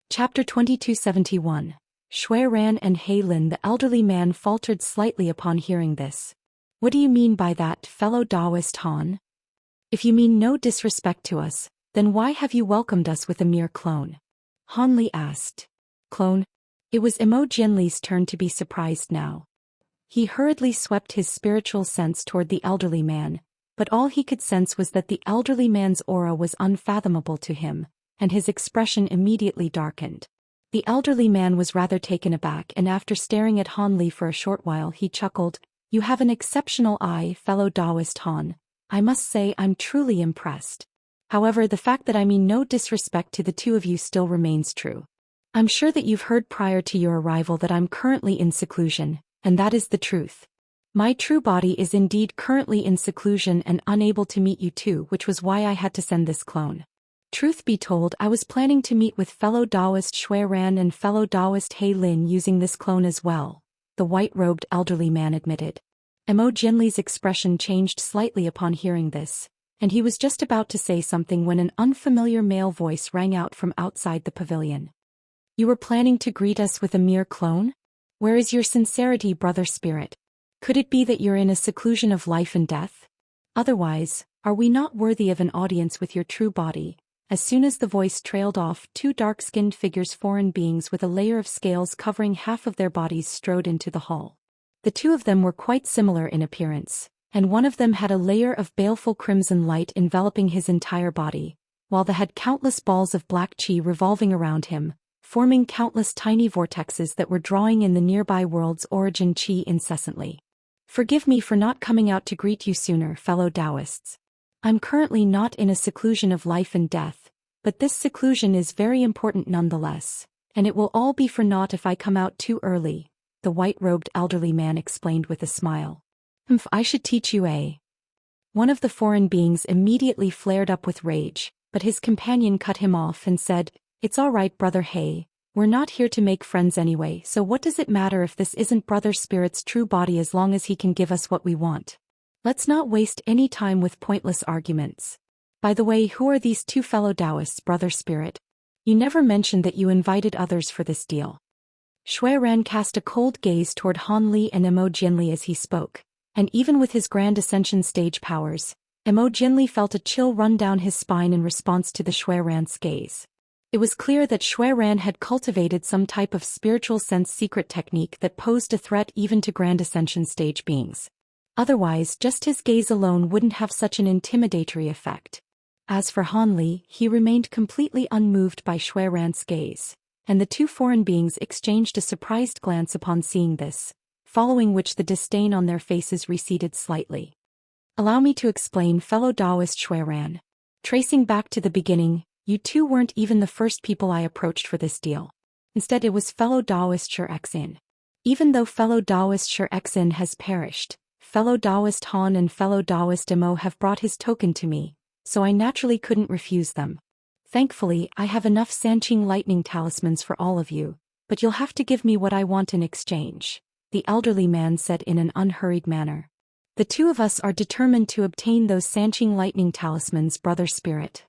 Chapter 2271. Shui Ran and He Lin. The elderly man faltered slightly upon hearing this. What do you mean by that, fellow Taoist Han? If you mean no disrespect to us, then why have you welcomed us with a mere clone? Han Li asked. Clone? It was Imo Jianli's turn to be surprised now. He hurriedly swept his spiritual sense toward the elderly man, but all he could sense was that the elderly man's aura was unfathomable to him, and his expression immediately darkened. The elderly man was rather taken aback, and after staring at Han Li for a short while he chuckled, You have an exceptional eye, fellow Taoist Han. I must say I'm truly impressed. However, the fact that I mean no disrespect to the two of you still remains true. I'm sure that you've heard prior to your arrival that I'm currently in seclusion, and that is the truth. My true body is indeed currently in seclusion and unable to meet you two, which was why I had to send this clone. Truth be told, I was planning to meet with fellow Taoist Shui Ran and fellow Taoist He Lin using this clone as well, the white-robed elderly man admitted. Imo Jianli's expression changed slightly upon hearing this, and he was just about to say something when an unfamiliar male voice rang out from outside the pavilion. You were planning to greet us with a mere clone? Where is your sincerity, brother spirit? Could it be that you're in a seclusion of life and death? Otherwise, are we not worthy of an audience with your true body? As soon as the voice trailed off, two dark-skinned figures, foreign beings with a layer of scales covering half of their bodies, strode into the hall. The two of them were quite similar in appearance, and one of them had a layer of baleful crimson light enveloping his entire body, while the had countless balls of black qi revolving around him, forming countless tiny vortexes that were drawing in the nearby world's origin qi incessantly. Forgive me for not coming out to greet you sooner, fellow Taoists. I'm currently not in a seclusion of life and death, but this seclusion is very important nonetheless, and it will all be for naught if I come out too early, the white-robed elderly man explained with a smile. I should teach you a... One of the foreign beings immediately flared up with rage, but his companion cut him off and said, It's all right, brother He, we're not here to make friends anyway, so what does it matter if this isn't brother spirit's true body as long as he can give us what we want? Let's not waste any time with pointless arguments. By the way, who are these two fellow Taoists, brother spirit? You never mentioned that you invited others for this deal. Shui Ran cast a cold gaze toward Han Li and Imo Jianli as he spoke, and even with his grand ascension stage powers, Imo Jianli felt a chill run down his spine in response to the Shui Ran's gaze. It was clear that Shui Ran had cultivated some type of spiritual sense secret technique that posed a threat even to grand ascension stage beings. Otherwise, just his gaze alone wouldn't have such an intimidatory effect. As for Han Li, he remained completely unmoved by Shui Ran's gaze, and the two foreign beings exchanged a surprised glance upon seeing this, following which the disdain on their faces receded slightly. Allow me to explain, fellow Taoist Shui Ran. Tracing back to the beginning, you two weren't even the first people I approached for this deal. Instead, it was fellow Taoist Xianxia. Even though fellow Taoist Xianxia has perished, fellow Taoist Han and fellow Taoist Imo have brought his token to me, so I naturally couldn't refuse them. Thankfully, I have enough Sanqing lightning talismans for all of you, but you'll have to give me what I want in exchange, the elderly man said in an unhurried manner. The two of us are determined to obtain those Sanqing lightning talismans, brother spirit.